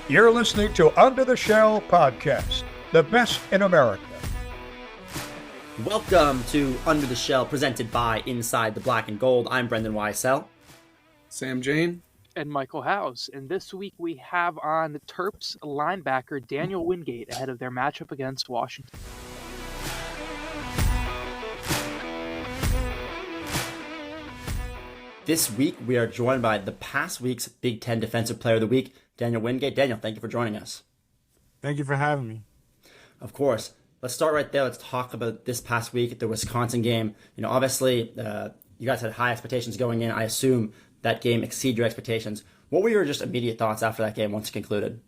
You're listening to Under the Shell Podcast, the best in America. Welcome to Under the Shell, presented by Inside the Black and Gold. I'm Brendan YSL. Sam Jane. And Michael House. And this week we have on the Terps linebacker Daniel Wingate ahead of their matchup against Washington. This week we are joined by the past week's Big Ten Defensive Player of the Week, Daniel Wingate. Daniel, thank you for joining us. Thank you for having me. Of course. Let's start right there. Let's talk about this past week, the Wisconsin game. Obviously, you guys had high expectations going in. I assume that game exceeded your expectations. What were your just immediate thoughts after that game once it concluded?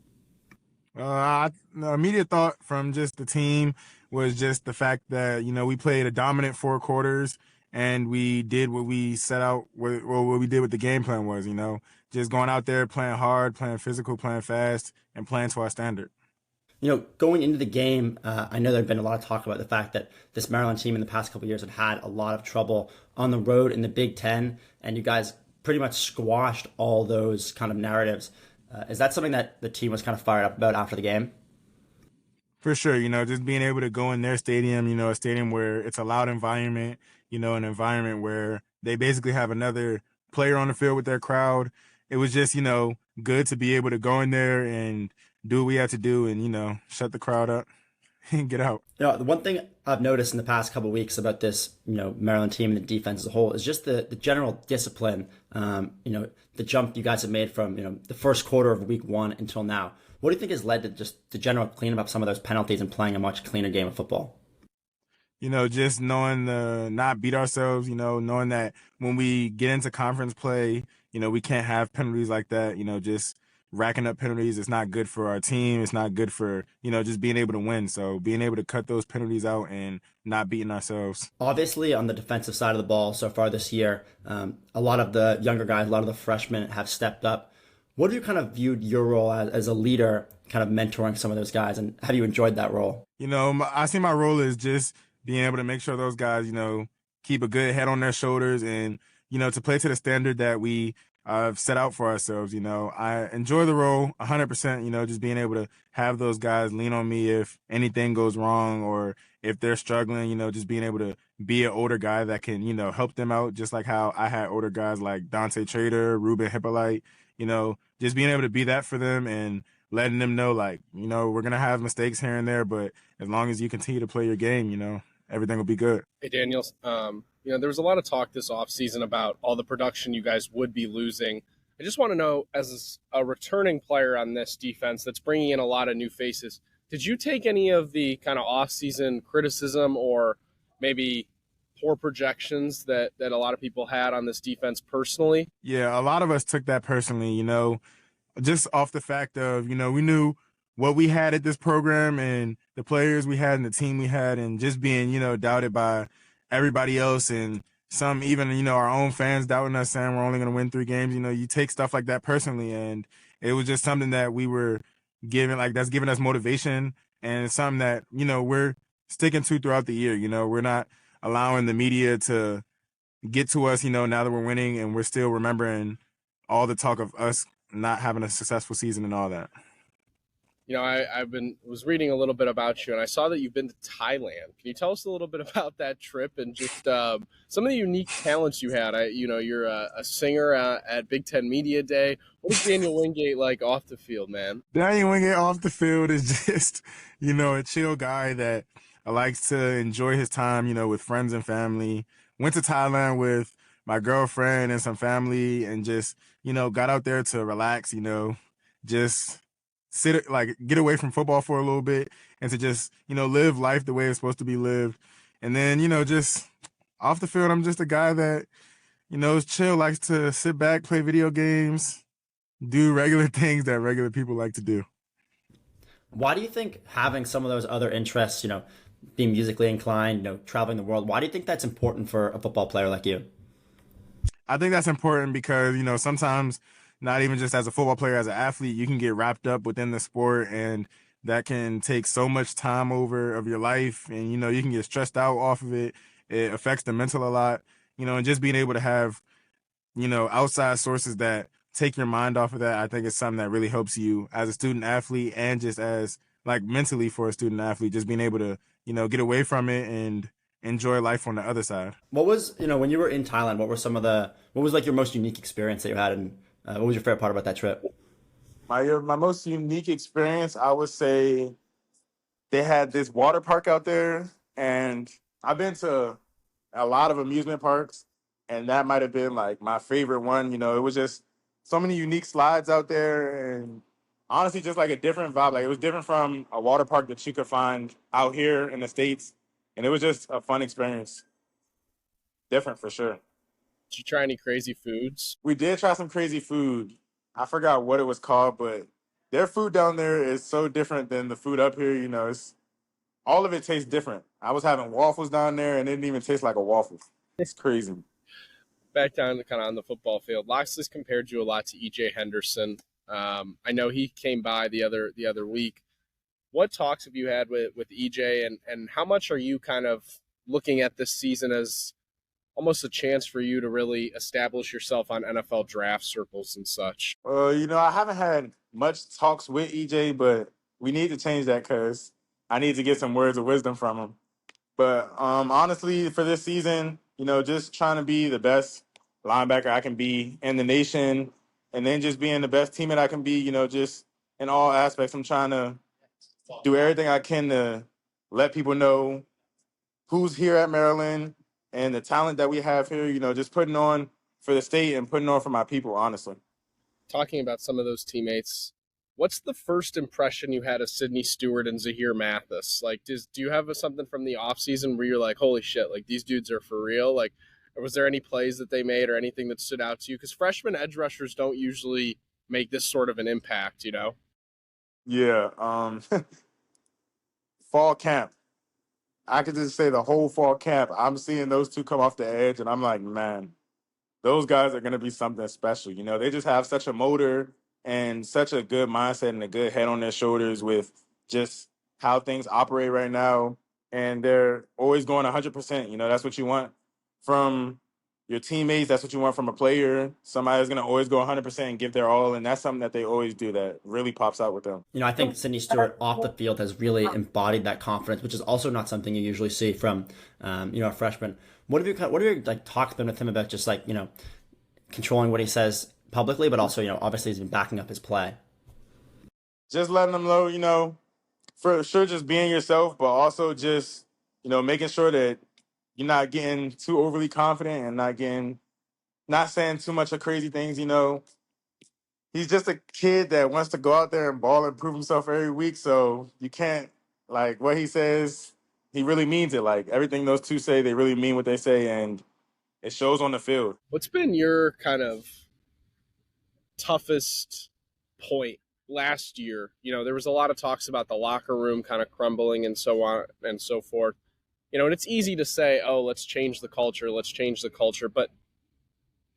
The immediate thought from just the team was just the fact that, we played a dominant 4 quarters and we did what we set out, what we did with the game plan was, just going out there, playing hard, playing physical, playing fast, and playing to our standard. Going into the game, I know there had been a lot of talk about the fact that this Maryland team in the past couple of years had a lot of trouble on the road in the Big Ten, and you guys pretty much squashed all those kind of narratives. Is that something that the team was kind of fired up about after the game? For sure, just being able to go in their stadium, a stadium where it's a loud environment, an environment where they basically have another player on the field with their crowd. It was just, good to be able to go in there and do what we had to do and, shut the crowd up and get out. The one thing I've noticed in the past couple of weeks about this, Maryland team and the defense as a whole is just the general discipline, the jump you guys have made from, the first quarter of week 1 until now. What do you think has led to just the general cleaning up some of those penalties and playing a much cleaner game of football? Just knowing not beat ourselves, knowing that when we get into conference play, we can't have penalties like that, just racking up penalties. It's not good for our team. It's not good for, just being able to win. So being able to cut those penalties out and not beating ourselves. Obviously, on the defensive side of the ball so far this year, a lot of the younger guys, a lot of the freshmen have stepped up. What have you kind of viewed your role as a leader, kind of mentoring some of those guys, and have you enjoyed that role? I see my role as just being able to make sure those guys, keep a good head on their shoulders and, to play to the standard that we set out for ourselves. I enjoy the role 100%, just being able to have those guys lean on me if anything goes wrong or if they're struggling, just being able to be an older guy that can, help them out, just like how I had older guys like Dante Trader, Ruben Hippolyte, just being able to be that for them and letting them know, like, we're going to have mistakes here and there, but as long as you continue to play your game, everything will be good. Hey, Daniel, there was a lot of talk this offseason about all the production you guys would be losing. I just want to know, as a returning player on this defense that's bringing in a lot of new faces, did you take any of the kind of offseason criticism or maybe poor projections that a lot of people had on this defense personally? Yeah, a lot of us took that personally, just off the fact of, we knew what we had at this program and the players we had and the team we had, and just being, doubted by everybody else and some even, our own fans doubting us, saying we're only going to win 3 games. You take stuff like that personally, and it was just something that we were given, like that's giving us motivation, and it's something that, we're sticking to throughout the year. We're not allowing the media to get to us, now that we're winning, and we're still remembering all the talk of us not having a successful season and all that. I was reading a little bit about you, and I saw that you've been to Thailand. Can you tell us a little bit about that trip and just some of the unique talents you had? You're a singer at Big Ten Media Day. What is Daniel Wingate like off the field, man? Daniel Wingate off the field is just, a chill guy that likes to enjoy his time, with friends and family. Went to Thailand with my girlfriend and some family and just, got out there to relax, just get away from football for a little bit and to just, live life the way it's supposed to be lived. And then, just off the field, I'm just a guy that, is chill, likes to sit back, play video games, do regular things that regular people like to do. Why do you think having some of those other interests, being musically inclined, traveling the world, why do you think that's important for a football player like you? I think that's important because, sometimes not even just as a football player, as an athlete, you can get wrapped up within the sport, and that can take so much time over of your life, and, you can get stressed out off of it. It affects the mental a lot, and just being able to have, outside sources that take your mind off of that, I think it's something that really helps you as a student athlete and just as like mentally for a student athlete, just being able to, get away from it and enjoy life on the other side. What was, when you were in Thailand, what was like your most unique experience that you had, and what was your favorite part about that trip? My most unique experience, I would say, they had this water park out there, and I've been to a lot of amusement parks, and that might have been like my favorite one. It was just so many unique slides out there, and honestly, just like a different vibe. Like, it was different from a water park that you could find out here in the States, and it was just a fun experience. Different for sure. Did you try any crazy foods? We did try some crazy food. I forgot what it was called, but their food down there is so different than the food up here. It's all of it tastes different. I was having waffles down there, and it didn't even taste like a waffle. It's crazy. Back down to kind of on the football field, Loxley's compared you a lot to EJ Henderson. I know he came by the other week. What talks have you had with EJ, and how much are you kind of looking at this season as almost a chance for you to really establish yourself on NFL draft circles and such? I haven't had much talks with EJ, but we need to change that because I need to get some words of wisdom from him. But honestly, for this season, just trying to be the best linebacker I can be in the nation, and then just being the best teammate I can be, just in all aspects. I'm trying to do everything I can to let people know who's here at Maryland and the talent that we have here, just putting on for the state and putting on for my people, honestly. Talking about some of those teammates, what's the first impression you had of Sidney Stewart and Zahir Mathis? Like, do you have something from the offseason where you're like, holy shit, like these dudes are for real? Like, or was there any plays that they made or anything that stood out to you? Because freshman edge rushers don't usually make this sort of an impact, Yeah. Fall camp. I could just say the whole fall camp, I'm seeing those two come off the edge, and I'm like, man, those guys are going to be something special. They just have such a motor and such a good mindset and a good head on their shoulders with just how things operate right now. And they're always going 100%. That's what you want from your teammates. That's what you want from a player. Somebody's going to always go 100% and give their all. And that's something that they always do that really pops out with them. I think Sidney Stewart off the field has really embodied that confidence, which is also not something you usually see from, a freshman. What have your like talks been with him about just like, controlling what he says publicly, but also, obviously he's been backing up his play? Just letting them know, for sure, just being yourself, but also just, making sure that you're not getting too overly confident and not saying too much of crazy things. He's just a kid that wants to go out there and ball and prove himself every week. So you can't, like, what he says, he really means it. Like, everything those two say, they really mean what they say, and it shows on the field. What's been your kind of toughest point last year? There was a lot of talks about the locker room kind of crumbling and so on and so forth. And it's easy to say, oh, let's change the culture. But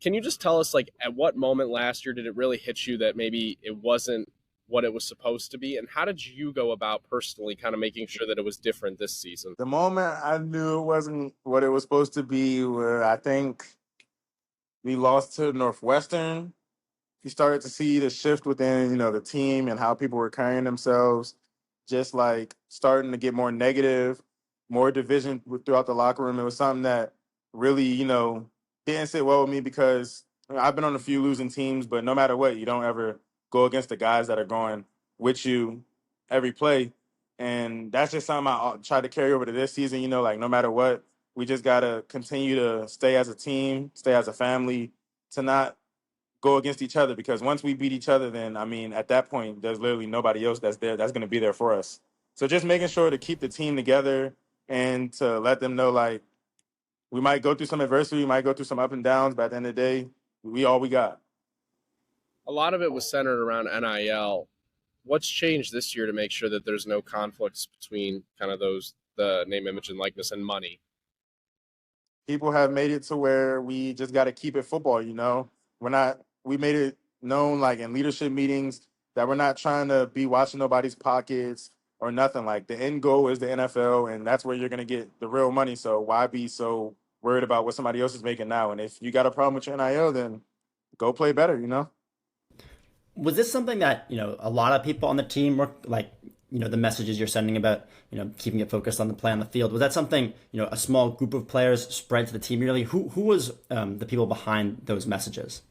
can you just tell us, like, at what moment last year did it really hit you that maybe it wasn't what it was supposed to be? And how did you go about personally kind of making sure that it was different this season? The moment I knew it wasn't what it was supposed to be, where I think we lost to Northwestern, you started to see the shift within, the team and how people were carrying themselves, just like starting to get more negative, more division throughout the locker room. It was something that really, didn't sit well with me because I've been on a few losing teams, but no matter what, you don't ever go against the guys that are going with you every play. And that's just something I try to carry over to this season, like no matter what, we just got to continue to stay as a team, stay as a family, to not go against each other, because once we beat each other, then, at that point, there's literally nobody else that's going to be there for us. So just making sure to keep the team together and to let them know, like, we might go through some adversity, we might go through some up and downs, but at the end of the day, we all we got. A lot of it was centered around NIL. What's changed this year to make sure that there's no conflicts between kind of the name, image, and likeness and money? People have made it to where we just got to keep it football, we made it known, like, in leadership meetings, that we're not trying to be watching nobody's pockets or nothing. Like, the end goal is the NFL, and that's where you're going to get the real money. So why be so worried about what somebody else is making now? And if you got a problem with your NIL, then go play better, Was this something that, a lot of people on the team were like, the messages you're sending about, keeping it focused on the play on the field? Was that something, a small group of players spread to the team really? Who was the people behind those messages?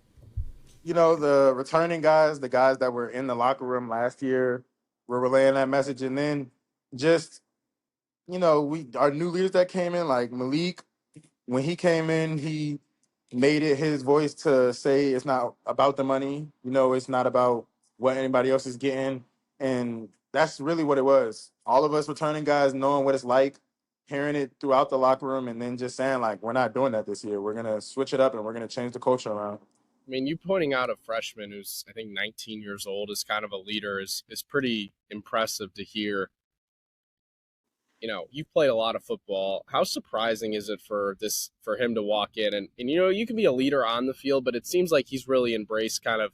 The returning guys, the guys that were in the locker room last year were relaying that message. And then just, our new leaders that came in, like Malik, when he came in, he made it his voice to say it's not about the money. It's not about what anybody else is getting. And that's really what it was. All of us returning guys knowing what it's like, hearing it throughout the locker room, and then just saying, like, we're not doing that this year. We're going to switch it up and we're going to change the culture around. I mean, you pointing out a freshman who's, I think, 19 years old is kind of a leader is pretty impressive to hear. You've played a lot of football. How surprising is it for him to walk in and you can be a leader on the field, but it seems like he's really embraced kind of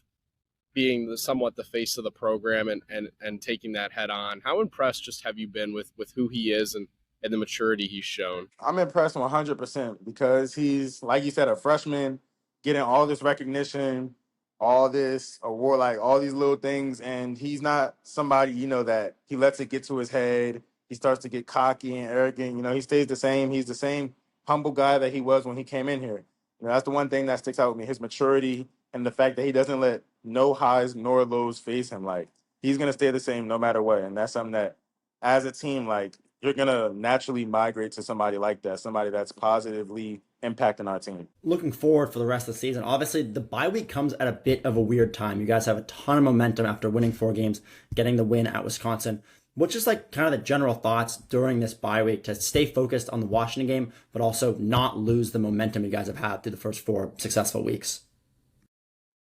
being somewhat the face of the program and taking that head on. How impressed just have you been with who he is and the maturity he's shown? I'm impressed 100% because he's, like you said, a freshman getting all this recognition, all this award, like all these little things. And he's not somebody, that he lets it get to his head. He starts to get cocky and arrogant. He stays the same. He's the same humble guy that he was when he came in here. That's the one thing that sticks out with me, his maturity and the fact that he doesn't let no highs nor lows face him. Like, he's going to stay the same no matter what. And that's something that, as a team, like, you're going to naturally migrate to somebody like that, somebody that's positively impacting our team. Looking forward for the rest of the season, obviously the bye week comes at a bit of a weird time. You guys have a ton of momentum after winning 4 games, getting the win at Wisconsin. What's just like kind of the general thoughts during this bye week to stay focused on the Washington game, but also not lose the momentum you guys have had through the first 4 successful weeks?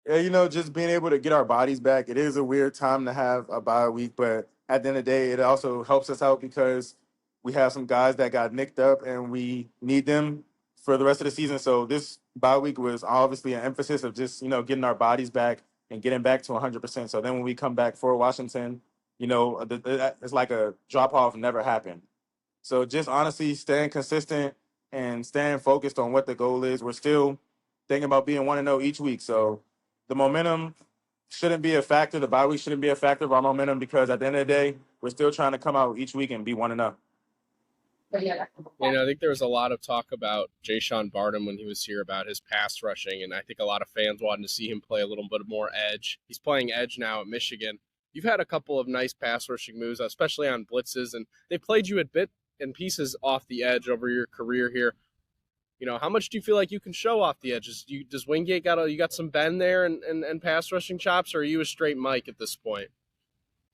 Yeah, just being able to get our bodies back. It is a weird time to have a bye week, but at the end of the day, it also helps us out because we have some guys that got nicked up and we need them for the rest of the season. So this bye week was obviously an emphasis of just, getting our bodies back and getting back to 100%. So then when we come back for Washington, it's like a drop-off never happened. So just honestly staying consistent and staying focused on what the goal is. We're still thinking about being 1-0 each week. So the momentum shouldn't be a factor. The bye week shouldn't be a factor of our momentum because at the end of the day, we're still trying to come out each week and be 1-0. I think there was a lot of talk about Jayshawn Barnum when he was here about his pass rushing, and I think a lot of fans wanted to see him play a little bit more edge. He's playing edge now at Michigan. You've had a couple of nice pass rushing moves, especially on blitzes, and they played you at bit and pieces off the edge over your career here. How much do you feel like you can show off the edges? Does Wingate got some bend there and pass rushing chops, or are you a straight Mike at this point?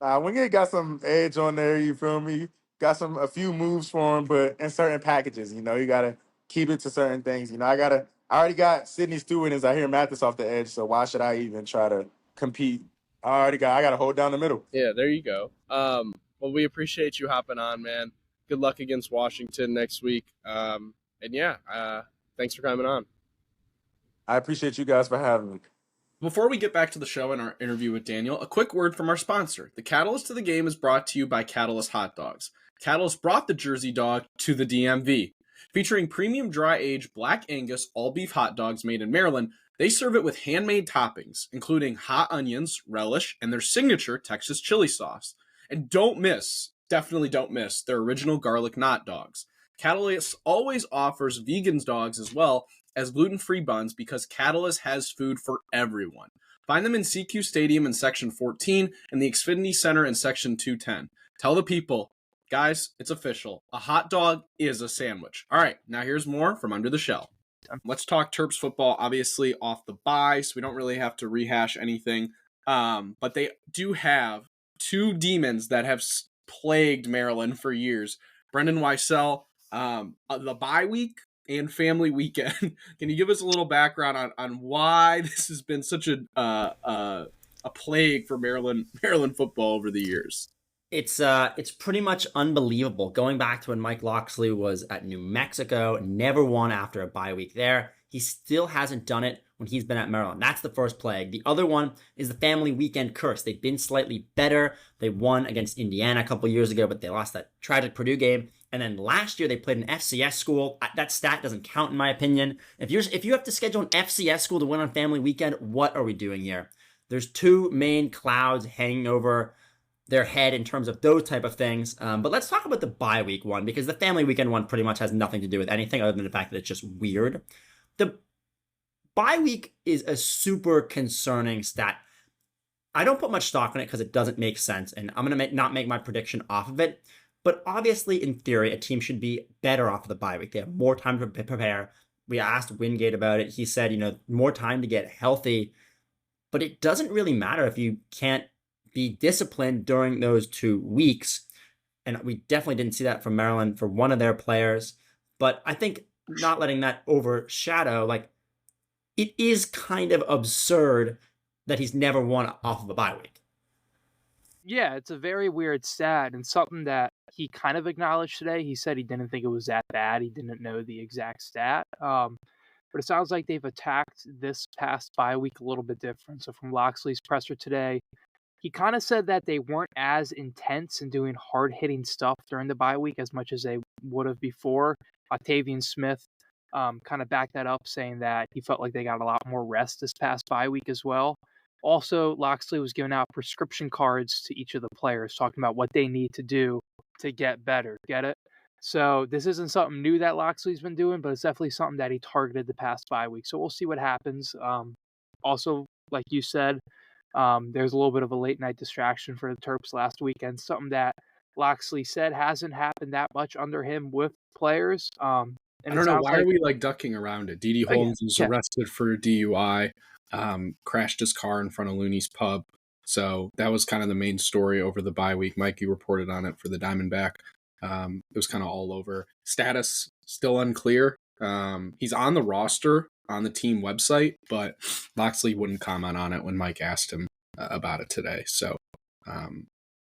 Wingate got some edge on there, you feel me? Got a few moves for him, but in certain packages, you got to keep it to certain things. I already got Sidney Stewart as I hear Mathis off the edge, so why should I even try to compete? I got to hold down the middle. Yeah, there you go. Well, we appreciate you hopping on, man. Good luck against Washington next week. Thanks for coming on. I appreciate you guys for having me. Before we get back to the show and our interview with Daniel, a quick word from our sponsor. The Catalyst to the Game is brought to you by Catalyst Hot Dogs. Catalyst brought the Jersey dog to the DMV. Featuring premium dry-aged Black Angus all-beef hot dogs made in Maryland, they serve it with handmade toppings, including hot onions, relish, and their signature Texas chili sauce. And definitely don't miss, their original garlic knot dogs. Catalyst always offers vegans dogs as well as gluten-free buns because Catalyst has food for everyone. Find them in CQ Stadium in Section 14 and the Xfinity Center in Section 210. Tell the people, guys, it's official. A hot dog is a sandwich. All right, now here's more from Under the Shell. Let's talk Terps football, obviously off the bye, so we don't really have to rehash anything. But they do have 2 demons that have plagued Maryland for years. Brendan Weissel, the bye week and family weekend. Can you give us a little background on why this has been such a plague for Maryland football over the years? It's pretty much unbelievable. Going back to when Mike Locksley was at New Mexico, never won after a bye week there. He still hasn't done it when he's been at Maryland. That's the first plague. The other one is the family weekend curse. They've been slightly better. They won against Indiana a couple years ago, but they lost that tragic Purdue game. And then last year they played an FCS school. That stat doesn't count in my opinion. If you have to schedule an FCS school to win on family weekend, what are we doing here? there's two main clouds hanging over their head in terms of those type of things. But let's talk about the bye week one, because the family weekend one pretty much has nothing to do with anything other than the fact that it's just weird. The bye week is a super concerning stat. I don't put much stock in it because it doesn't make sense, and I'm going to not make my prediction off of it. But obviously, in theory, a team should be better off of the bye week. They have more time to prepare. We asked Wingate about it. He said, more time to get healthy. But it doesn't really matter if you can't be disciplined during those 2 weeks. And we definitely didn't see that from Maryland for one of their players. But I think not letting that overshadow, it is kind of absurd that he's never won off of a bye week. Yeah, it's a very weird stat and something that he kind of acknowledged today. He said he didn't think it was that bad. He didn't know the exact stat. But it sounds like they've attacked this past bye week a little bit different. So from Loxley's presser today, he kind of said that they weren't as intense and doing hard-hitting stuff during the bye week as much as they would have before. Octavian Smith kind of backed that up, saying that he felt like they got a lot more rest this past bye week as well. Also, Loxley was giving out prescription cards to each of the players, talking about what they need to do to get better. Get it? So this isn't something new that Loxley's been doing, but it's definitely something that he targeted the past bye week. So we'll see what happens. Also, like you said, there's a little bit of a late night distraction for the Terps last weekend, something that Loxley said hasn't happened that much under him with players. And I don't know. Why are we ducking around it? D.D. Holmes was arrested for DUI, crashed his car in front of Looney's Pub. So that was kind of the main story over the bye week. Mike, you reported on it for the Diamondback. It was kind of all over. Status still unclear. He's on the roster on the team website, but Loxley wouldn't comment on it when Mike asked him about it today. So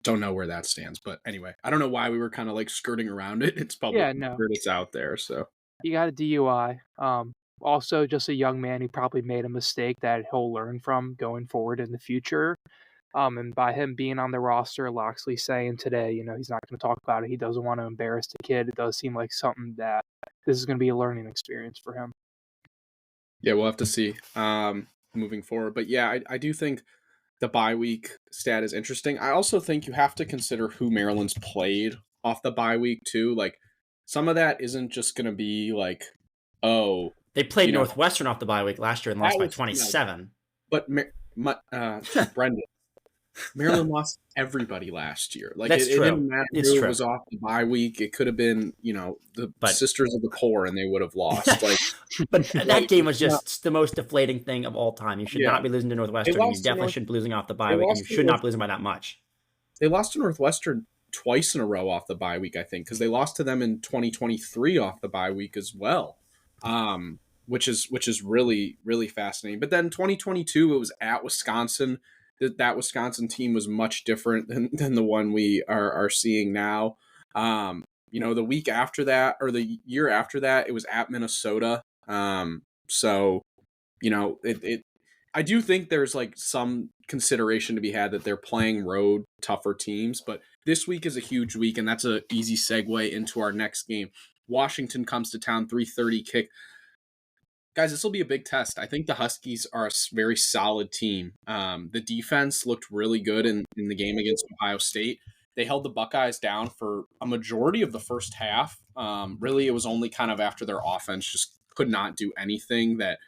don't know where that stands. But anyway, I don't know why we were kind of skirting around it. It's public. Yeah, no. It's out there. So he got a DUI. Also, just a young man who probably made a mistake that he'll learn from going forward in the future. And by him being on the roster, Loxley saying today, he's not going to talk about it. He doesn't want to embarrass the kid. It does seem like something that this is going to be a learning experience for him. Yeah, we'll have to see moving forward. But yeah, I do think the bye week stat is interesting. I also think you have to consider who Maryland's played off the bye week too. Some of that isn't just going to be they played Northwestern off the bye week last year and lost by 27. But Brendan, Maryland lost everybody last year. That's it true. Didn't matter who was off the bye week. It could have been, the Sisters of the Poor, and they would have lost. But that game was just the most deflating thing of all time. You should not be losing to Northwestern. You definitely shouldn't be losing off the bye week, and you should not be losing by that much. They lost to Northwestern twice in a row off the bye week, I think, because they lost to them in 2023 off the bye week as well. Which is really, really fascinating. But then 2022, it was at Wisconsin. That Wisconsin team was much different than the one we are seeing now. The week after that, or the year after that, it was at Minnesota. I do think there's some consideration to be had that they're playing road tougher teams, but this week is a huge week, and that's an easy segue into our next game. Washington comes to town, 3:30 kick. Guys, this will be a big test. I think the Huskies are a very solid team. The defense looked really good in the game against Ohio State. They held the Buckeyes down for a majority of the first half. Really, it was only kind of after their offense just could not do anything that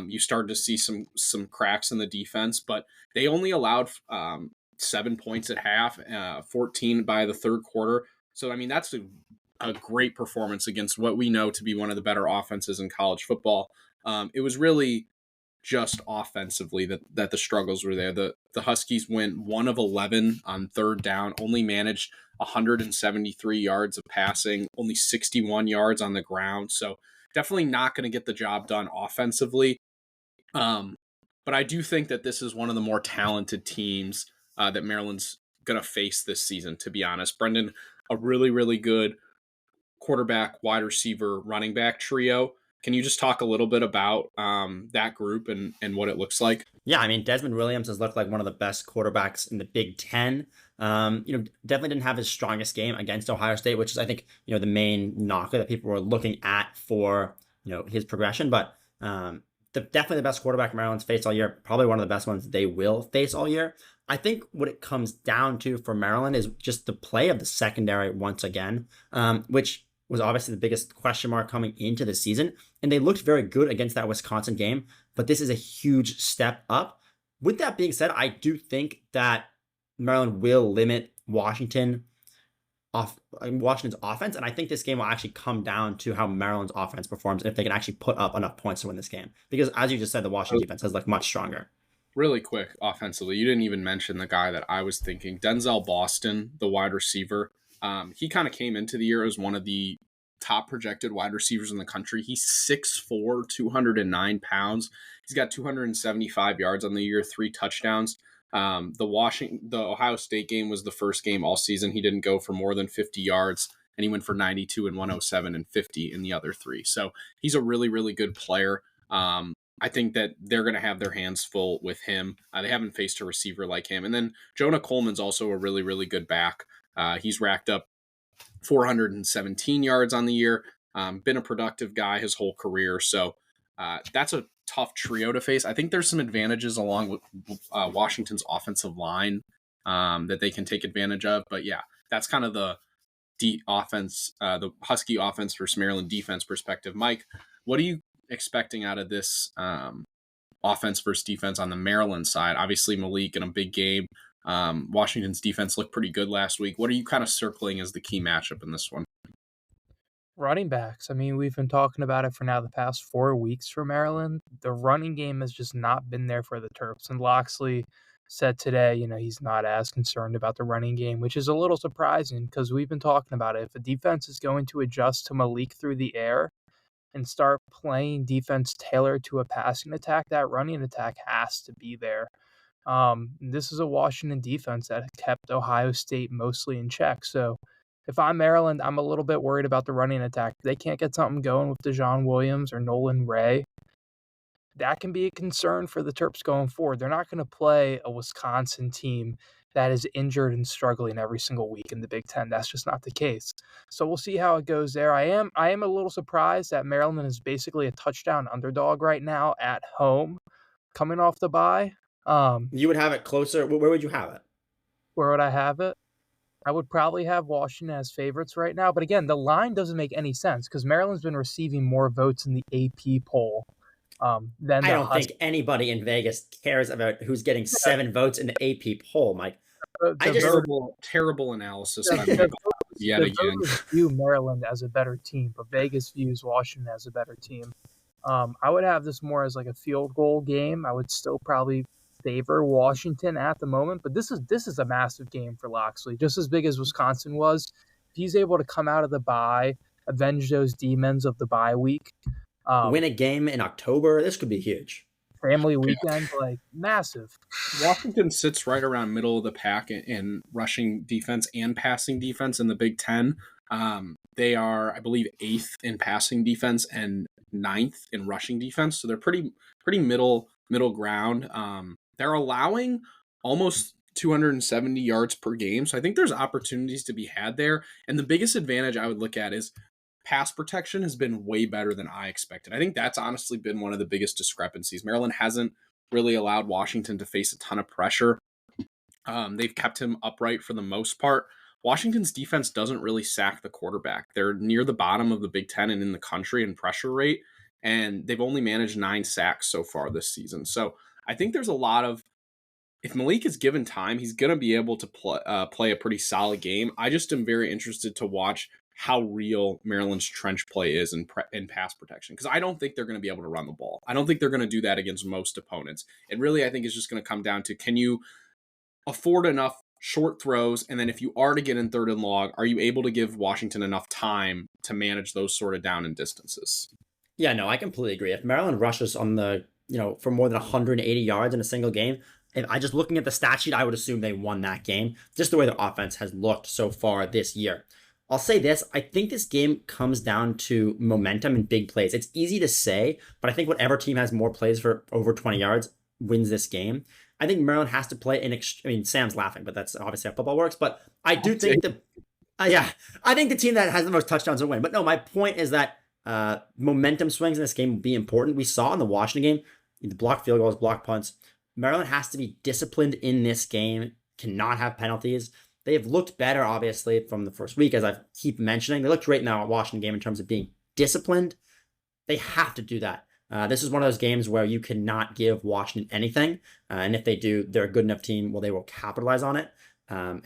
you started to see some cracks in the defense. But they only allowed 7 points at half, 14 by the third quarter. So, that's a great performance against what we know to be one of the better offenses in college football. It was really just offensively that the struggles were there. The Huskies went 1 of 11 on third down, only managed 173 yards of passing, only 61 yards on the ground. So definitely not going to get the job done offensively. But I do think that this is one of the more talented teams that Maryland's going to face this season, to be honest. Brendan, a really, really good quarterback, wide receiver, running back trio. Can you just talk a little bit about that group and what it looks like? Yeah, Desmond Williams has looked like one of the best quarterbacks in the Big Ten. Definitely didn't have his strongest game against Ohio State, which is, I think, the main knocker that people were looking at for, his progression. But definitely the best quarterback Maryland's faced all year, probably one of the best ones they will face all year. I think what it comes down to for Maryland is just the play of the secondary once again, which was obviously the biggest question mark coming into the season. And they looked very good against that Wisconsin game, but this is a huge step up. With that being said, I do think that Maryland will limit Washington's offense, and I think this game will actually come down to how Maryland's offense performs if they can actually put up enough points to win this game. Because as you just said, the Washington defense has looked much stronger. Really quick, offensively, you didn't even mention the guy that I was thinking, Denzel Boston, the wide receiver. He kind of came into the year as one of the top projected wide receivers in the country. He's 6'4", 209 pounds. He's got 275 yards on the year, 3 touchdowns. The Ohio State game was the first game all season he didn't go for more than 50 yards, and he went for 92 and 107 and 50 in the other 3. So he's a really, really good player. I think that they're going to have their hands full with him. They haven't faced a receiver like him. And then Jonah Coleman's also a really, really good back. He's racked up 417 yards on the year, been a productive guy his whole career. So that's a tough trio to face. I think there's some advantages along with Washington's offensive line that they can take advantage of. But yeah, that's kind of the offense, the Husky offense versus Maryland defense perspective. Mike, what are you expecting out of this offense versus defense on the Maryland side? Obviously Malik in a big game. Washington's defense looked pretty good last week. What are you kind of circling as the key matchup in this one? Running backs. I mean, we've been talking about it for now the past 4 weeks for Maryland. The running game has just not been there for the Terps. And Loxley said today, he's not as concerned about the running game, which is a little surprising because we've been talking about it. If a defense is going to adjust to Malik through the air and start playing defense tailored to a passing attack, that running attack has to be there. This is a Washington defense that kept Ohio State mostly in check. So if I'm Maryland, I'm a little bit worried about the running attack. If they can't get something going with Dejon Williams or Nolan Ray, that can be a concern for the Terps going forward. They're not going to play a Wisconsin team that is injured and struggling every single week in the Big Ten. That's just not the case. So we'll see how it goes there. I am a little surprised that Maryland is basically a touchdown underdog right now at home, coming off the bye. You would have it closer. Where would you have it? Where would I have it? I would probably have Washington as favorites right now. But again, the line doesn't make any sense because Maryland's been receiving more votes in the AP poll than I don't think anybody in Vegas cares about who's getting 7 votes in the AP poll, Mike. Terrible analysis. Yet again, voters view Maryland as a better team, but Vegas views Washington as a better team. I would have this more as like a field goal game. I would still probably favor Washington at the moment, but this is a massive game for Loxley, just as big as Wisconsin was. If he's able to come out of the bye, avenge those demons of the bye week, win a game in October, this could be huge. Family weekend, like massive. Washington sits right around middle of the pack in rushing defense and passing defense in the Big Ten. They are, I believe, 8th in passing defense and 9th in rushing defense, so they're pretty middle ground. They're allowing almost 270 yards per game, so I think there's opportunities to be had there. And the biggest advantage I would look at is pass protection has been way better than I expected. I think that's honestly been one of the biggest discrepancies. Maryland hasn't really allowed Washington to face a ton of pressure. They've kept him upright for the most part. Washington's defense doesn't really sack the quarterback. They're near the bottom of the Big Ten and in the country in pressure rate, and they've only managed 9 sacks so far this season. So I think there's a lot of, if Malik is given time, he's going to be able to play a pretty solid game. I just am very interested to watch how real Maryland's trench play is in pass protection, because I don't think they're going to be able to run the ball. I don't think they're going to do that against most opponents. It really, I think, is just going to come down to, can you afford enough short throws? And then if you are to get in 3rd and long, are you able to give Washington enough time to manage those sort of down and distances? Yeah, no, I completely agree. If Maryland rushes on the, for more than 180 yards in a single game, if I just looking at the stat sheet, I would assume they won that game, just the way their offense has looked so far this year. I'll say this, I think this game comes down to momentum and big plays. It's easy to say, but I think whatever team has more plays for over 20 yards wins this game. I think Maryland has to play Sam's laughing, but that's obviously how football works. But I do think I think the team that has the most touchdowns will win. But no, my point is that Momentum swings in this game will be important. We saw in the Washington game, the blocked field goals, blocked punts. Maryland has to be disciplined in this game, cannot have penalties. They have looked better, obviously, from the first week, as I keep mentioning. They looked great in the Washington game in terms of being disciplined. They have to do that. This is one of those games where you cannot give Washington anything. And if they do, they're a good enough team where they will capitalize on it. And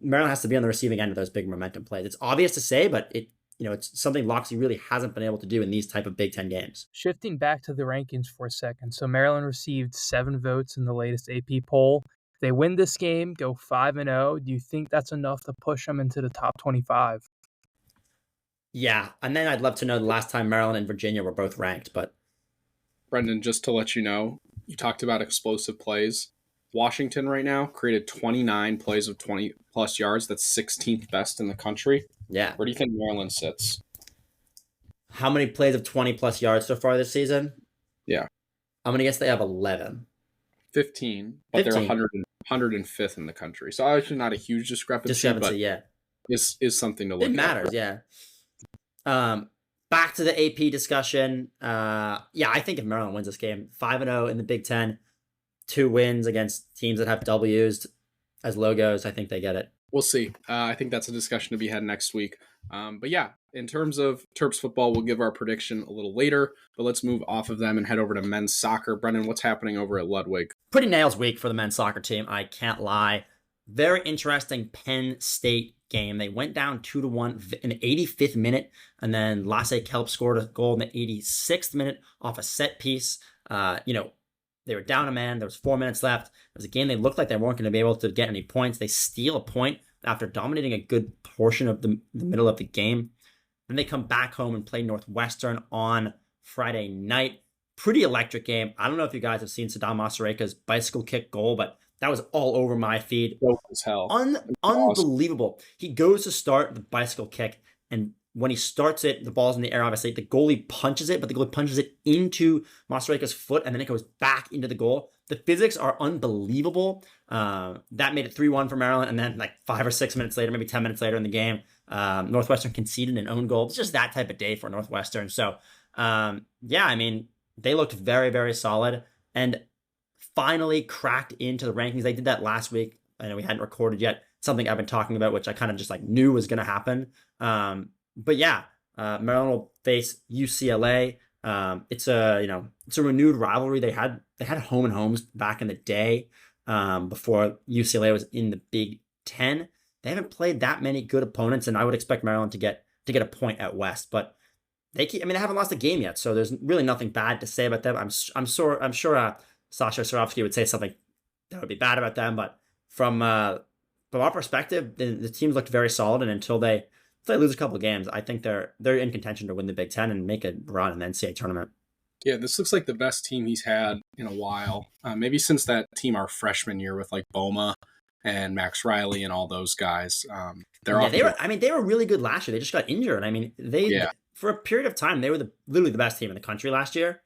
Maryland has to be on the receiving end of those big momentum plays. It's obvious to say, but it's something Loxley really hasn't been able to do in these type of Big Ten games. Shifting back to the rankings for a second. So Maryland received 7 votes in the latest AP poll. If they win this game, go 5-0. Do you think that's enough to push them into the top 25? Yeah, and then I'd love to know the last time Maryland and Virginia were both ranked, but Brendan, just to let you know, you talked about explosive plays. Washington right now created 29 plays of 20-plus yards. That's 16th best in the country. yeah. Where do you think Maryland sits? How many plays of 20-plus yards so far this season? Yeah. I'm going to guess they have 11. 15, but 15. they're 105th in the country. So actually not a huge discrepancy, but yeah. is something to look at. It matters, yeah. Back to the AP discussion. I think if Maryland wins this game, 5-0 in the Big Ten, 2 wins against teams that have W's as logos, I think they get it. We'll see. I think that's a discussion to be had next week. But yeah, in terms of Terps football, we'll give our prediction a little later, but let's move off of them and head over to men's soccer. Brendan, what's happening over at Ludwig? Pretty nails week for the men's soccer team, I can't lie. Very interesting Penn State game. They went down 2-1 in the 85th minute, and then Lasse Kelp scored a goal in the 86th minute off a set piece. They were down a man. There was 4 minutes left. It was a game they looked like they weren't going to be able to get any points. They steal a point after dominating a good portion of the middle of the game. Then they come back home and play Northwestern on Friday night. Pretty electric game. I don't know if you guys have seen Saddam Masareka's bicycle kick goal, but that was all over my feed. Dope as hell. Unbelievable. He goes to start the bicycle kick, and when he starts it, the ball's in the air, obviously. The goalie punches it, but the goalie punches it into Masareka's foot, and then it goes back into the goal. The physics are unbelievable. That made it 3-1 for Maryland, and then like 5 or 6 minutes later, maybe 10 minutes later in the game, Northwestern conceded an own goal. It's just that type of day for Northwestern. So, they looked very, very solid and finally cracked into the rankings. They did that last week. I know we hadn't recorded yet. Something I've been talking about, which I kind of just knew was going to happen. Maryland will face UCLA. It's a renewed rivalry. They had home and homes back in the day, before UCLA was in the Big Ten. They haven't played that many good opponents, and I would expect Maryland to get a point at West. But they haven't lost a game yet, so there's really nothing bad to say about them. I'm sure Sasha Swarovski would say something that would be bad about them, but from our perspective, the teams looked very solid, and until they lose a couple of games, I think they're in contention to win the Big Ten and make a run in the NCAA tournament. Yeah, this looks like the best team he's had in a while. Maybe since that team our freshman year with Boma and Max Riley and all those guys. They were really good last year. They just got injured. For a period of time, they were literally the best team in the country last year.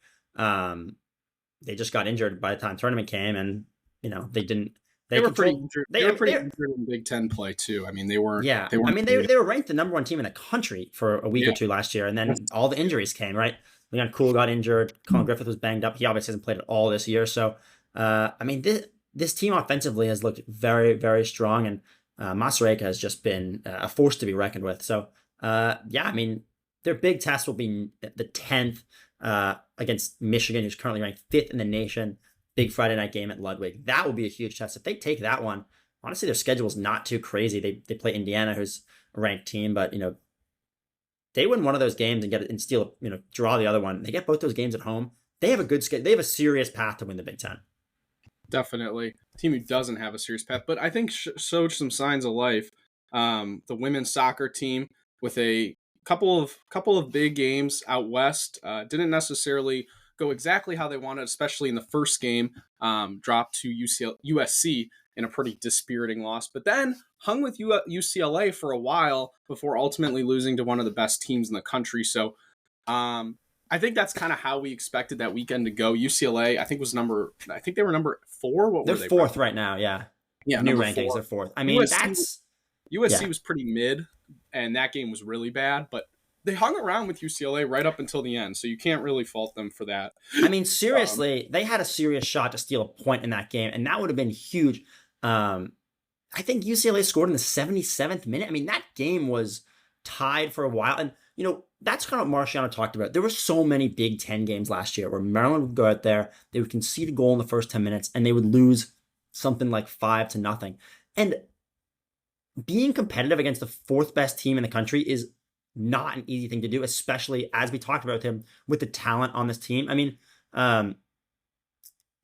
They just got injured by the time tournament came, and they didn't. They were pretty injured. They were pretty injured in Big Ten play too. They were. Yeah, they were ranked the number 1 team in the country for a week or two last year, and then all the injuries came. Right, Leon Cool got injured. Colin Griffith was banged up. He obviously hasn't played at all this year. So, this team offensively has looked very, very strong, and Masareka has just been a force to be reckoned with. So, their big test will be the 10th against Michigan, who's currently ranked 5th in the nation. Big Friday night game at Ludwig. That will be a huge test. If they take that one, honestly, their schedule is not too crazy. They play Indiana, who's a ranked team, but they win one of those games and steal, draw the other one. They get both those games at home. They have a good schedule. They have a serious path to win the Big Ten. Definitely. A team who doesn't have a serious path, but I think showed some signs of life. The women's soccer team with a couple of big games out west, didn't necessarily go exactly how they wanted, especially in the first game, dropped to USC in a pretty dispiriting loss, but then hung with UCLA for a while before ultimately losing to one of the best teams in the country. So I think that's kind of how we expected that weekend to go. UCLA, I think they were number 4. What they're were they? Fourth right now, yeah. Yeah, new rankings, 4. They're fourth. USC was pretty mid, and that game was really bad, but they hung around with UCLA right up until the end, so you can't really fault them for that. I mean, seriously, they had a serious shot to steal a point in that game, and that would have been huge. I think UCLA scored in the 77th minute. I mean, that game was tied for a while. And, that's kind of what Marciano talked about. There were so many Big Ten games last year where Maryland would go out there, they would concede a goal in the first 10 minutes, and they would lose something like 5-0. And being competitive against the fourth best team in the country is not an easy thing to do, especially as we talked about with him, with the talent on this team. I mean,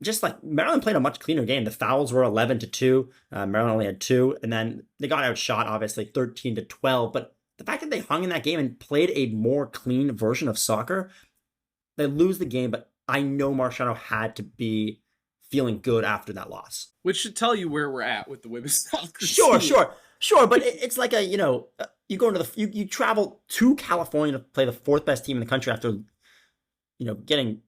just like Maryland played a much cleaner game. The fouls were 11-2. Maryland only had 2, and then they got outshot, obviously 13-12. But the fact that they hung in that game and played a more clean version of soccer, they lose the game. But I know Marciano had to be feeling good after that loss. Which should tell you where we're at with the women's soccer. Sure. But it's like you go into you travel to California to play the fourth best team in the country after, getting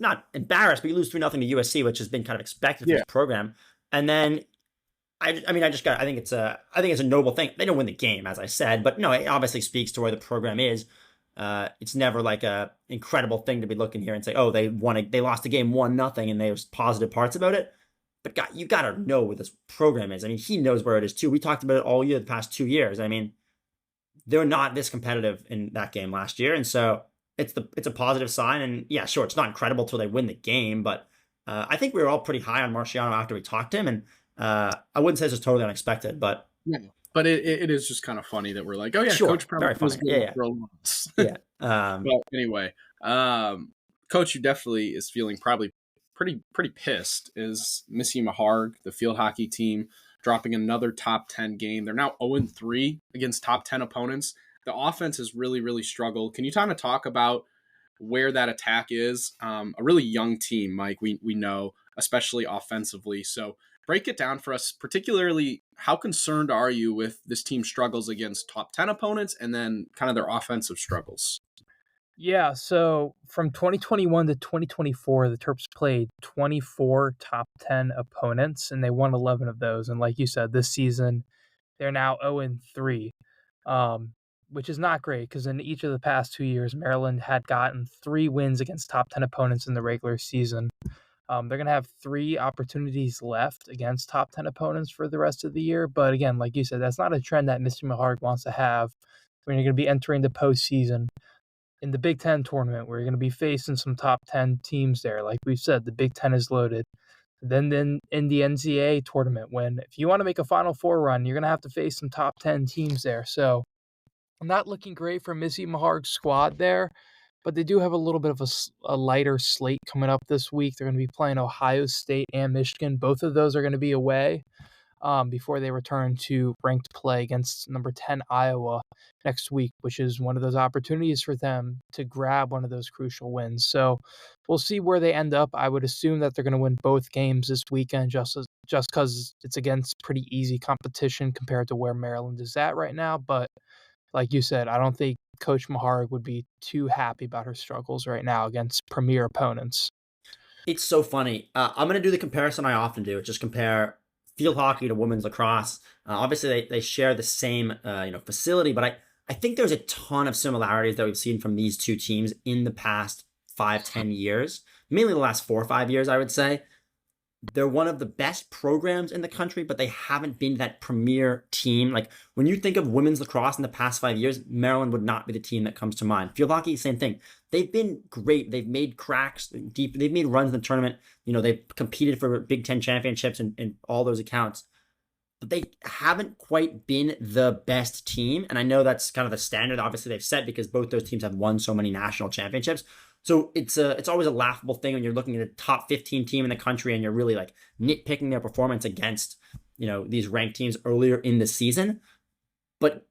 not embarrassed, but you lose 3-0 to USC, which has been kind of expected for this program. And then I think it's a noble thing. They don't win the game, as I said, but no, it obviously speaks to where the program is. It's never like a incredible thing to be looking here and say, oh, they lost the game 1-0 and there's positive parts about it. But God, you got to know where this program is. I mean, he knows where it is too. We talked about it all year, the past 2 years. I mean, they're not this competitive in that game last year. And so it's a positive sign. And yeah, sure, it's not incredible till they win the game, but I think we were all pretty high on Marciano after we talked to him. And I wouldn't say this was totally unexpected, but yeah. But it is just kind of funny that we're like, oh yeah, sure, Coach very funny. Yeah. But anyway, Coach, who definitely is feeling probably pretty pissed is Missy Maharg, the field hockey team, dropping another top 10 game. They're now 0-3 against top 10 opponents. The offense has really, really struggled. Can you kind of talk about where that attack is? A really young team, Mike, we know, especially offensively. So break it down for us, particularly how concerned are you with this team's struggles against top 10 opponents and then kind of their offensive struggles? Yeah, so from 2021 to 2024, the Terps played 24 top 10 opponents, and they won 11 of those. And like you said, this season, they're now 0-3, which is not great because in each of the past 2 years, Maryland had gotten 3 wins against top 10 opponents in the regular season. They're going to have 3 opportunities left against top 10 opponents for the rest of the year. But again, like you said, that's not a trend that Mr. Maharg wants to have when you're going to be entering the postseason. In the Big Ten tournament, where you're going to be facing some top 10 teams there. Like we've said, the Big Ten is loaded. Then in the NCAA tournament, if you want to make a Final Four run, you're going to have to face some top 10 teams there. So not looking great for Missy Maharg's squad there, but they do have a little bit of a lighter slate coming up this week. They're going to be playing Ohio State and Michigan. Both of those are going to be away before they return to ranked play against number 10 Iowa next week, which is one of those opportunities for them to grab one of those crucial wins. So we'll see where they end up. I would assume that they're going to win both games this weekend just because it's against pretty easy competition compared to where Maryland is at right now. But like you said, I don't think Coach Maharg would be too happy about her struggles right now against premier opponents. It's so funny. I'm going to do the comparison I often do. Just compare field hockey to women's lacrosse. Obviously, they share the same facility, but I think there's a ton of similarities that we've seen from these two teams in the past 5-10 years, mainly the last 4 or 5 years, I would say. They're one of the best programs in the country, but they haven't been that premier team. Like when you think of women's lacrosse in the past 5 years, Maryland would not be the team that comes to mind. Field hockey, same thing. They've been great. They've made cracks deep. They've made runs in the tournament. They've competed for Big Ten championships and all those accounts, but they haven't quite been the best team. And I know that's kind of the standard, obviously, they've set because both those teams have won so many national championships. So it's always a laughable thing when you're looking at a top 15 team in the country and you're really like nitpicking their performance against, these ranked teams earlier in the season. But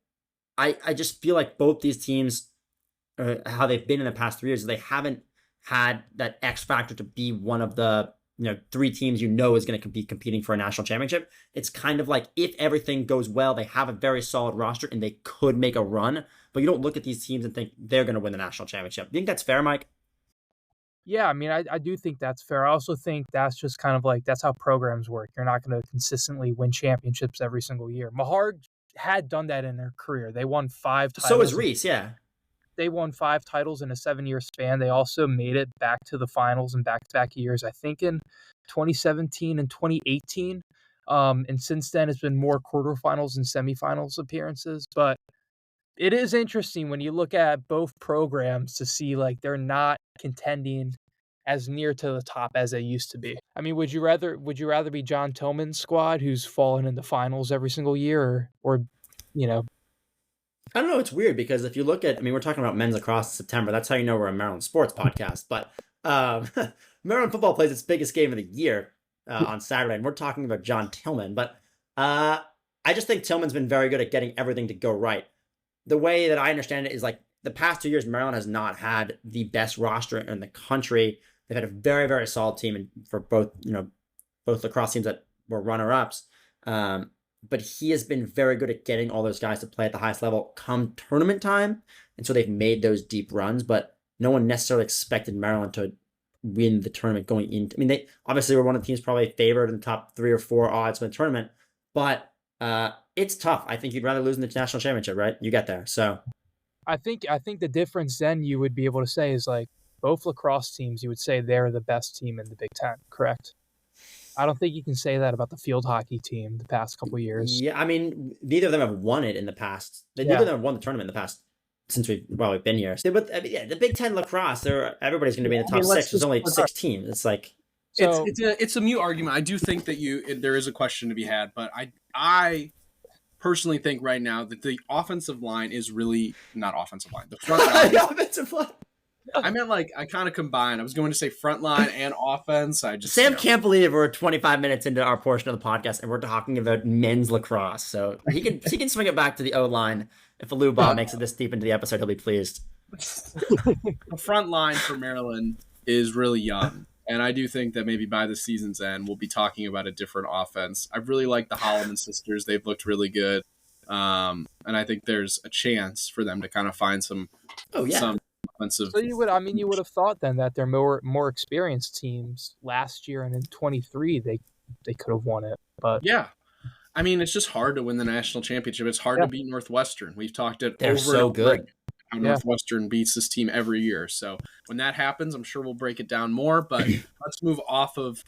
I just feel like both these teams, how they've been in the past 3 years, they haven't had that X factor to be one of the 3 teams is going to be competing for a national championship. It's kind of like if everything goes well, they have a very solid roster and they could make a run, but you don't look at these teams and think they're going to win the national championship. Do you think that's fair, Mike? Yeah, I mean, I do think that's fair. I also think that's just kind of like, that's how programs work. You're not going to consistently win championships every single year. Maharg had done that in their career. They won 5 titles. So is Reese, yeah. They won 5 titles in a 7-year span. They also made it back to the finals in back-to-back years, I think in 2017 and 2018. And since then, it's been more quarterfinals and semifinals appearances. But it is interesting when you look at both programs to see like they're not contending as near to the top as they used to be. I mean, would you rather be John Tillman's squad, who's fallen in the finals every single year, or you know? I don't know. It's weird because if you look at, I mean, we're talking about men's lacrosse in September. That's how you know we're a Maryland sports podcast. But Maryland football plays its biggest game of the year on Saturday, and we're talking about John Tillman. But I just think Tillman's been very good at getting everything to go right. The way that I understand it is like the past 2 years, Maryland has not had the best roster in the country. They've had a very, very solid team, and for both lacrosse teams that were runner-ups. But he has been very good at getting all those guys to play at the highest level come tournament time. And so they've made those deep runs, but no one necessarily expected Maryland to win the tournament going into. I mean, they obviously were one of the teams probably favored in the top 3 or 4 odds for the tournament, but it's tough. I think you'd rather lose in the national championship, right? You get there. So I think the difference then you would be able to say is like both lacrosse teams, you would say they're the best team in the Big Ten, correct? I don't think you can say that about the field hockey team the past couple of years. Yeah, I mean, neither of them have won it in the past. Neither of them have won the tournament in the past since we've been here. But the Big Ten lacrosse, everybody's going to be in the top 6. There's only 6 teams. It's like it's a mute argument. I do think that there is a question to be had, but I personally think right now that the offensive line is really not offensive line. The front line, the offensive line. I meant like I kind of combined. I was going to say front line and offense. Sam can't believe we're 25 minutes into our portion of the podcast and we're talking about men's lacrosse. So he can swing it back to the O line. If Alou Bob makes it this deep into the episode, he'll be pleased. The front line for Maryland is really young, and I do think that maybe by the season's end we'll be talking about a different offense. I really like the Holloman sisters; they've looked really good, and I think there's a chance for them to kind of find some. Oh yeah. Some offensive. So you would have thought then that they're more experienced teams last year and in 23 they could have won it, but yeah, I mean it's just hard to win the national championship. It's hard to beat Northwestern. We've talked it. They're over so and good. How Northwestern beats this team every year. So when that happens, I'm sure we'll break it down more. But let's move off of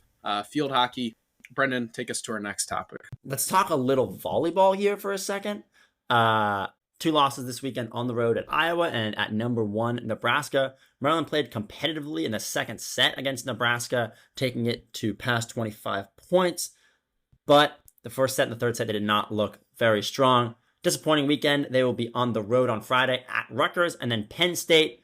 field hockey. Brendan, take us to our next topic. Let's talk a little volleyball here for a second. 2 losses this weekend on the road at Iowa and at number 1, Nebraska. Maryland played competitively in the second set against Nebraska, taking it to past 25 points. But the first set and the third set, they did not look very strong. Disappointing weekend. They will be on the road on Friday at Rutgers, and then Penn State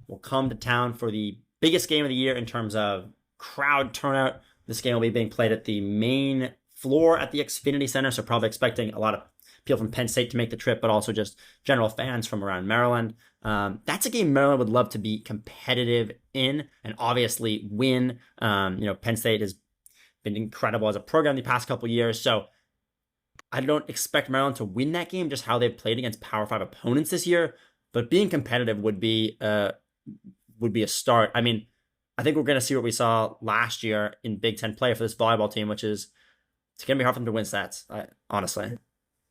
will come to town for the biggest game of the year in terms of crowd turnout. This game will be being played at the main floor at the Xfinity Center, so probably expecting a lot of people from Penn State to make the trip, but also just general fans from around Maryland. That's a game Maryland would love to be competitive in and obviously win. Penn State has been incredible as a program the past couple years, so I don't expect Maryland to win that game, just how they've played against Power 5 opponents this year, but being competitive would be a start. I mean, I think we're going to see what we saw last year in Big Ten play for this volleyball team, which is it's going to be hard for them to win sets, honestly.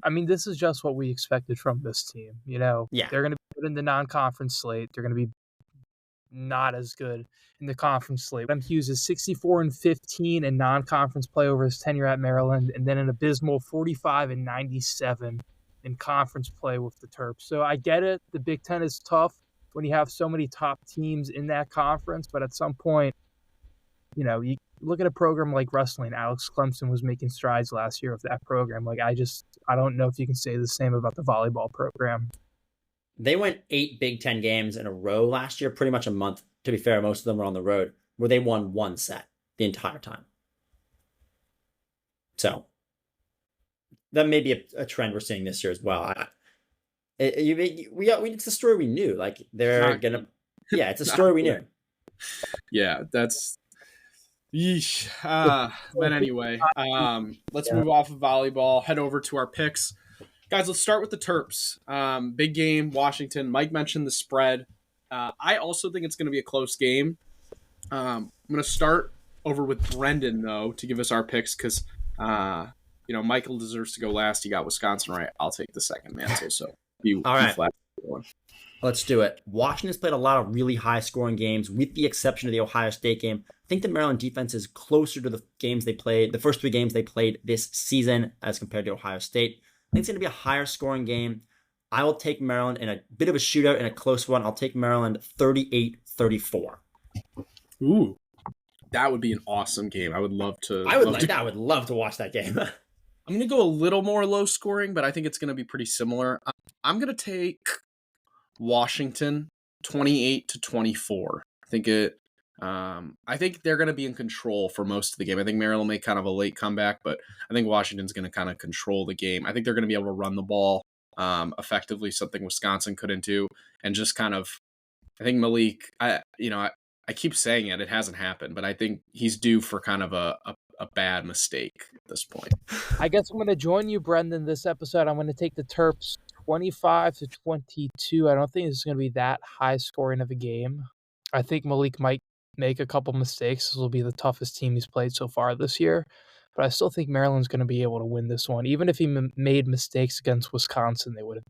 I mean, this is just what we expected from this team. They're going to be good in the non-conference slate. They're going to be not as good in the conference slate. Adam Hughes is 64-15 in non-conference play over his tenure at Maryland, and then an abysmal 45-97 in conference play with the Terps. So I get it. The Big Ten is tough when you have so many top teams in that conference, but at some point, you look at a program like wrestling. Alex Clemson was making strides last year with that program. Like, I don't know if you can say the same about the volleyball program. They went 8 Big Ten games in a row last year, pretty much a month. To be fair, most of them were on the road, where they won 1 set the entire time. So that may be a trend we're seeing this year as well. It's the story we knew. Like it's a story we knew. Yeah, that's. Yeesh. But anyway, let's move off of volleyball, head over to our picks. Guys, let's start with the Terps. Big game, Washington. Mike mentioned the spread. I also think it's going to be a close game. I'm going to start over with Brendan, though, to give us our picks because Michael deserves to go last. He got Wisconsin right. I'll take the second mantle. So be All right. flat. Let's do it. Washington's played a lot of really high-scoring games, with the exception of the Ohio State game. I think the Maryland defense is closer to the games they played, the first 3 games they played this season as compared to Ohio State. I think it's going to be a higher-scoring game. I will take Maryland in a bit of a shootout, in a close one. I'll take Maryland 38-34. Ooh, that would be an awesome game. I would love to. I would love to watch that game. I'm going to go a little more low-scoring, but I think it's going to be pretty similar. I'm going to take Washington 28-24. I think they're going to be in control for most of the game. I think Maryland will make kind of a late comeback, but I think Washington's going to kind of control the game. I think they're going to be able to run the ball effectively, something Wisconsin couldn't do, and just kind of, I think Malik, I keep saying it hasn't happened, but I think he's due for kind of a bad mistake at this point. I guess I'm going to join you, Brendan, this episode. I'm going to take the Terps 25-22. I don't think this is going to be that high scoring of a game. I think Malik might make a couple mistakes. This will be the toughest team he's played so far this year. But I still think Maryland's going to be able to win this one. Even if he made mistakes against Wisconsin, they would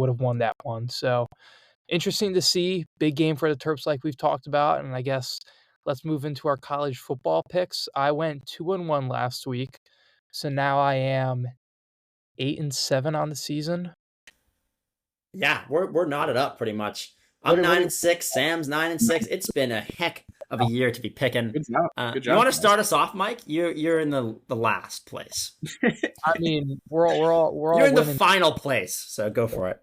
have won that one. So interesting to see. Big game for the Terps, like we've talked about. And I guess let's move into our college football picks. I went 2-1 last week, so now I am 8-7 on the season. Yeah, we're knotted up pretty much. I'm 9-6. Sam's 9-6. It's been a heck of a year to be picking. Good job. Good job. You want to start us off, Mike? You're in the last place. I mean, we're all You're in the winning. final place, so go for it.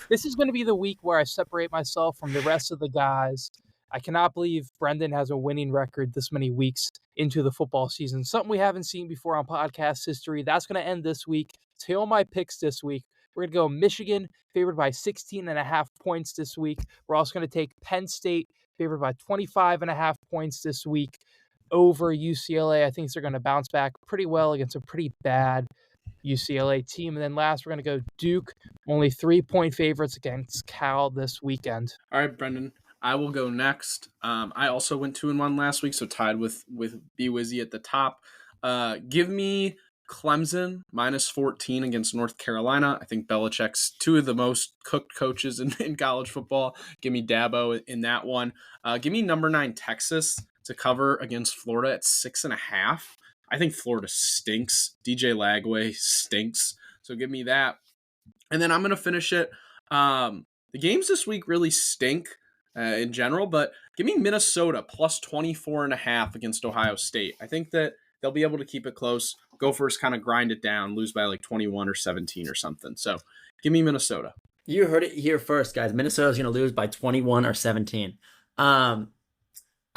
This is going to be the week where I separate myself from the rest of the guys. I cannot believe Brendan has a winning record this many weeks into the football season. Something we haven't seen before on podcast history. That's going to end this week. Tail my picks this week. We're going to go Michigan, favored by 16.5 points this week. We're also going to take Penn State, favored by 25.5 points this week over UCLA. I think they're going to bounce back pretty well against a pretty bad UCLA team. And then last, we're going to go Duke, only 3-point favorites against Cal this weekend. All right, Brendan. I will go next. I also went 2-1 last week, so tied with B Wizzy at the top. Give me Clemson -14 against North Carolina. I think Belichick's 2 of the most cooked coaches in college football. Give me Dabo in that one. Give me number 9 Texas to cover against Florida at 6.5. I think Florida stinks. DJ Lagway stinks. So give me that. And then I'm going to finish it. The games this week really stink in general, but give me Minnesota +24.5 against Ohio State. I think that they'll be able to keep it close. Gophers kind of grind it down, lose by like 21 or 17 or something. So give me Minnesota. You heard it here first, guys. Minnesota's going to lose by 21 or 17. I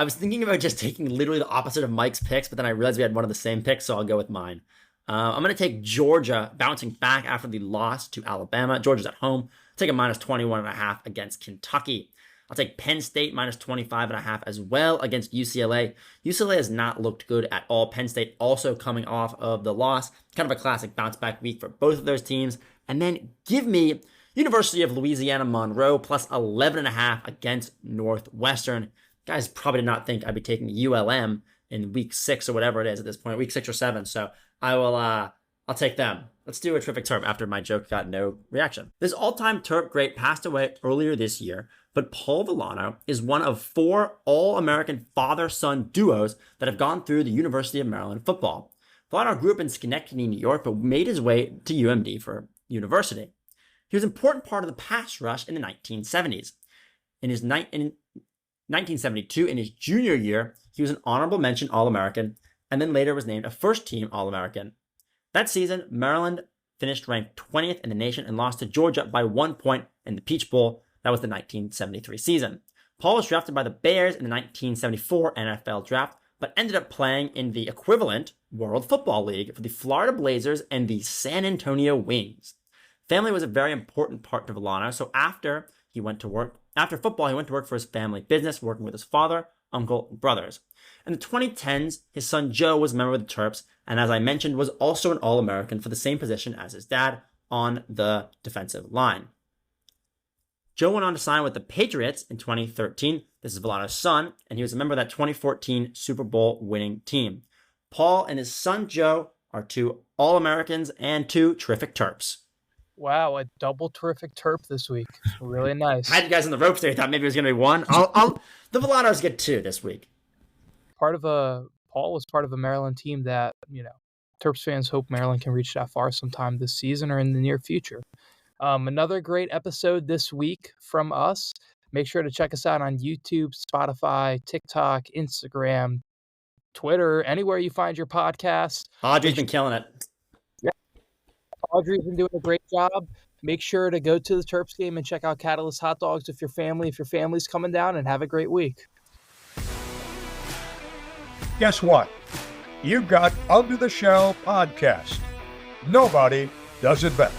was thinking about just taking literally the opposite of Mike's picks, but then I realized we had one of the same picks, so I'll go with mine. I'm going to take Georgia bouncing back after the loss to Alabama. Georgia's at home. I'll take a -21.5 against Kentucky. I'll take Penn State -25.5 as well against UCLA. UCLA has not looked good at all. Penn State also coming off of the loss. Kind of a classic bounce back week for both of those teams. And then give me University of Louisiana Monroe +11.5 against Northwestern. Guys probably did not think I'd be taking ULM in week 6 or whatever it is at this point, week 6 or 7. So I'll take them. Let's do a terrific Terp after my joke got no reaction. This all-time Terp great passed away earlier this year, but Paul Villano is one of 4 All-American father-son duos that have gone through the University of Maryland football. Villano grew up in Schenectady, New York, but made his way to UMD for university. He was an important part of the pass rush in the 1970s. In 1972, in his junior year, he was an honorable mention All-American, and then later was named a first-team All-American. That season, Maryland finished ranked 20th in the nation and lost to Georgia by 1 point in the Peach Bowl. That was the 1973 season. Paul was drafted by the Bears in the 1974 NFL draft, but ended up playing in the equivalent World Football League for the Florida Blazers and the San Antonio Wings. Family was a very important part to Villano, so after football, he went to work for his family business, working with his father, uncle, and brothers. In the 2010s, his son Joe was a member of the Terps, and as I mentioned, was also an All-American for the same position as his dad on the defensive line. Joe went on to sign with the Patriots in 2013. This is Villano's son, and he was a member of that 2014 Super Bowl winning team. Paul and his son Joe our 2 All-Americans and 2 terrific Terps. Wow, a double terrific Terp this week. Really nice. I had you guys on the ropes there. I thought maybe it was going to be 1. The Volados get 2 this week. Paul was part of a Maryland team that, Terps fans hope Maryland can reach that far sometime this season or in the near future. Another great episode this week from us. Make sure to check us out on YouTube, Spotify, TikTok, Instagram, Twitter, anywhere you find your podcast. Audrey's been killing it. Yeah. Audrey's been doing a great job. Make sure to go to the Terps game and check out Catalyst Hot Dogs if your family's coming down, and have a great week. Guess what? You've got Under the Shell Podcast. Nobody does it better.